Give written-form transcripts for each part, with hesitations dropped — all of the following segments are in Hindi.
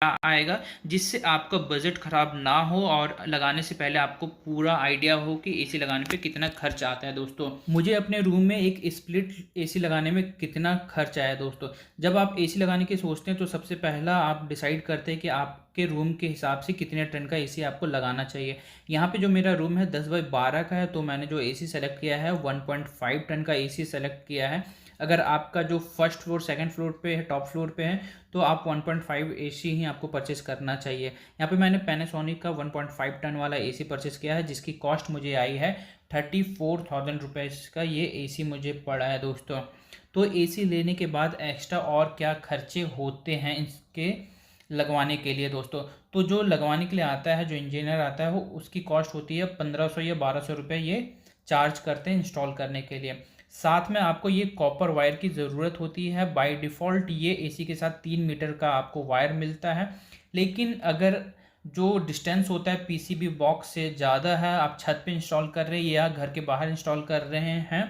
आएगा, जिससे आपका बजट ख़राब ना हो और लगाने से पहले आपको पूरा आइडिया हो कि एसी लगाने पे कितना खर्च आता है। दोस्तों, मुझे अपने रूम में एक स्प्लिट एसी लगाने में कितना खर्च आया दोस्तों। जब आप एसी लगाने की सोचते हैं तो सबसे पहला आप डिसाइड करते हैं कि आपके रूम के हिसाब से कितने टन का एसी आपको लगाना चाहिए। यहाँ पे जो मेरा रूम है 10 बाई 12 का है, तो मैंने जो एसी सेलेक्ट किया है 1.5 टन का एसी सेलेक्ट किया है। अगर आपका जो फर्स्ट फ्लोर सेकंड फ्लोर पे है, टॉप फ्लोर पे है, तो आप 1.5 एसी ही आपको परचेस करना चाहिए। यहाँ पे मैंने पैनासोनिक का 1.5 टन वाला एसी परचेस किया है, जिसकी कॉस्ट मुझे आई है 34,000 रुपीज़ का ये एसी मुझे पड़ा है दोस्तों। तो एसी लेने के बाद एक्स्ट्रा और क्या खर्चे होते हैं इसके लगवाने के लिए दोस्तों। तो जो लगवाने के लिए आता है, जो इंजीनियर आता है, वो उसकी कॉस्ट होती है 1500 या 1200 रुपये, ये चार्ज करते हैं इंस्टॉल करने के लिए। साथ में आपको ये कॉपर वायर की ज़रूरत होती है। बाय डिफ़ॉल्ट ये एसी के साथ 3 मीटर का आपको वायर मिलता है, लेकिन अगर जो डिस्टेंस होता है पीसीबी बॉक्स से ज़्यादा है, आप छत पे इंस्टॉल कर रहे हैं या घर के बाहर इंस्टॉल कर रहे हैं,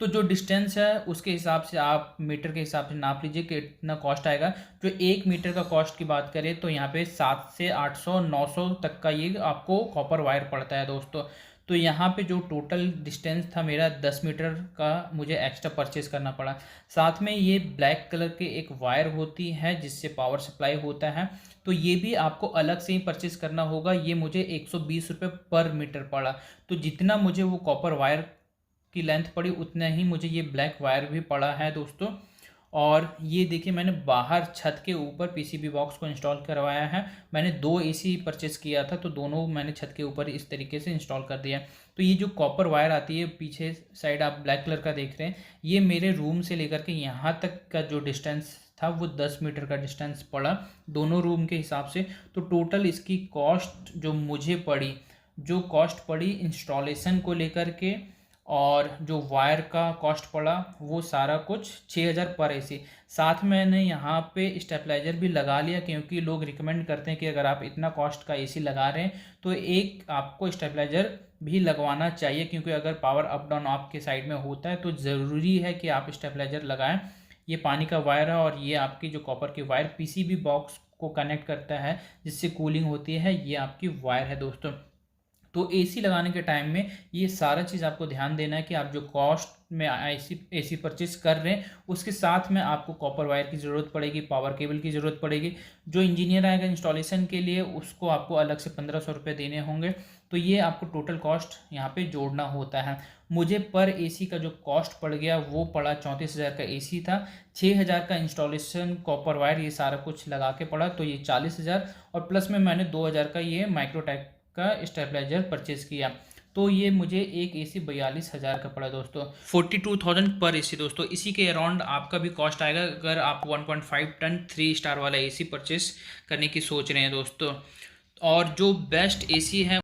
तो जो डिस्टेंस है उसके हिसाब से आप मीटर के हिसाब से नाप लीजिए कि इतना कॉस्ट आएगा। जो 1 मीटर का कॉस्ट की बात करें तो यहाँ पे 700 से 800 900 तक का ये आपको कॉपर वायर पड़ता है दोस्तों। तो यहाँ पे जो टोटल डिस्टेंस था मेरा 10 मीटर का, मुझे एक्स्ट्रा परचेज करना पड़ा। साथ में ये ब्लैक कलर के एक वायर होती है जिससे पावर सप्लाई होता है, तो ये भी आपको अलग से ही परचेज करना होगा। ये मुझे 120 रुपये पर मीटर पड़ा। तो जितना मुझे वो कॉपर वायर की लेंथ पड़ी, उतना ही मुझे ये ब्लैक वायर भी पड़ा है दोस्तों। और ये देखिए, मैंने बाहर छत के ऊपर पीसीबी बॉक्स को इंस्टॉल करवाया है। मैंने 2 एसी परचेस किया था, तो दोनों मैंने छत के ऊपर इस तरीके से इंस्टॉल कर दिया। तो ये जो कॉपर वायर आती है पीछे साइड, आप ब्लैक कलर का देख रहे हैं, ये मेरे रूम से लेकर के यहाँ तक का जो डिस्टेंस था वो 10 मीटर का डिस्टेंस पड़ा दोनों रूम के हिसाब से। तो टोटल इसकी कॉस्ट जो मुझे पड़ी, जो कॉस्ट पड़ी इंस्टॉलेशन को लेकर के और जो वायर का कॉस्ट पड़ा, वो सारा कुछ 6,000 पर एसी। साथ में मैंने यहाँ पे स्टेबलाइजर भी लगा लिया, क्योंकि लोग रिकमेंड करते हैं कि अगर आप इतना कॉस्ट का एसी लगा रहे हैं तो एक आपको स्टेबलाइजर भी लगवाना चाहिए, क्योंकि अगर पावर अप डाउन आपके साइड में होता है तो ज़रूरी है कि आप स्टेबलाइजर लगाएं। ये पानी का वायर है और ये आपकी जो कॉपर की वायर पीसीबी बॉक्स को कनेक्ट करता है, जिससे कूलिंग होती है, ये आपकी वायर है दोस्तों। तो एसी लगाने के टाइम में ये सारा चीज़ आपको ध्यान देना है कि आप जो कॉस्ट में एसी परचेस कर रहे हैं उसके साथ में आपको कॉपर वायर की ज़रूरत पड़ेगी, पावर केबल की ज़रूरत पड़ेगी। जो इंजीनियर आएगा इंस्टॉलेशन के लिए उसको आपको अलग से 1500 रुपये देने होंगे। तो ये आपको टोटल कॉस्ट यहाँ पे जोड़ना होता है। मुझे पर एसी का जो कॉस्ट पड़ गया वो पड़ा 34,000 का एसी था, 6,000 का इंस्टॉलेशन कॉपर वायर ये सारा कुछ लगा के पड़ा, तो ये 40,000, और प्लस में मैंने 2,000 का ये माइक्रोटेक का स्टेबलाइजर परचेज किया। तो ये मुझे एक एसी 42,000 का पड़ा दोस्तों, 42,000 पर एसी दोस्तों। इसी के अराउंड आपका भी कॉस्ट आएगा अगर आप 1.5 टन 3 स्टार वाला एसी परचेस करने की सोच रहे हैं दोस्तों। और जो बेस्ट एसी है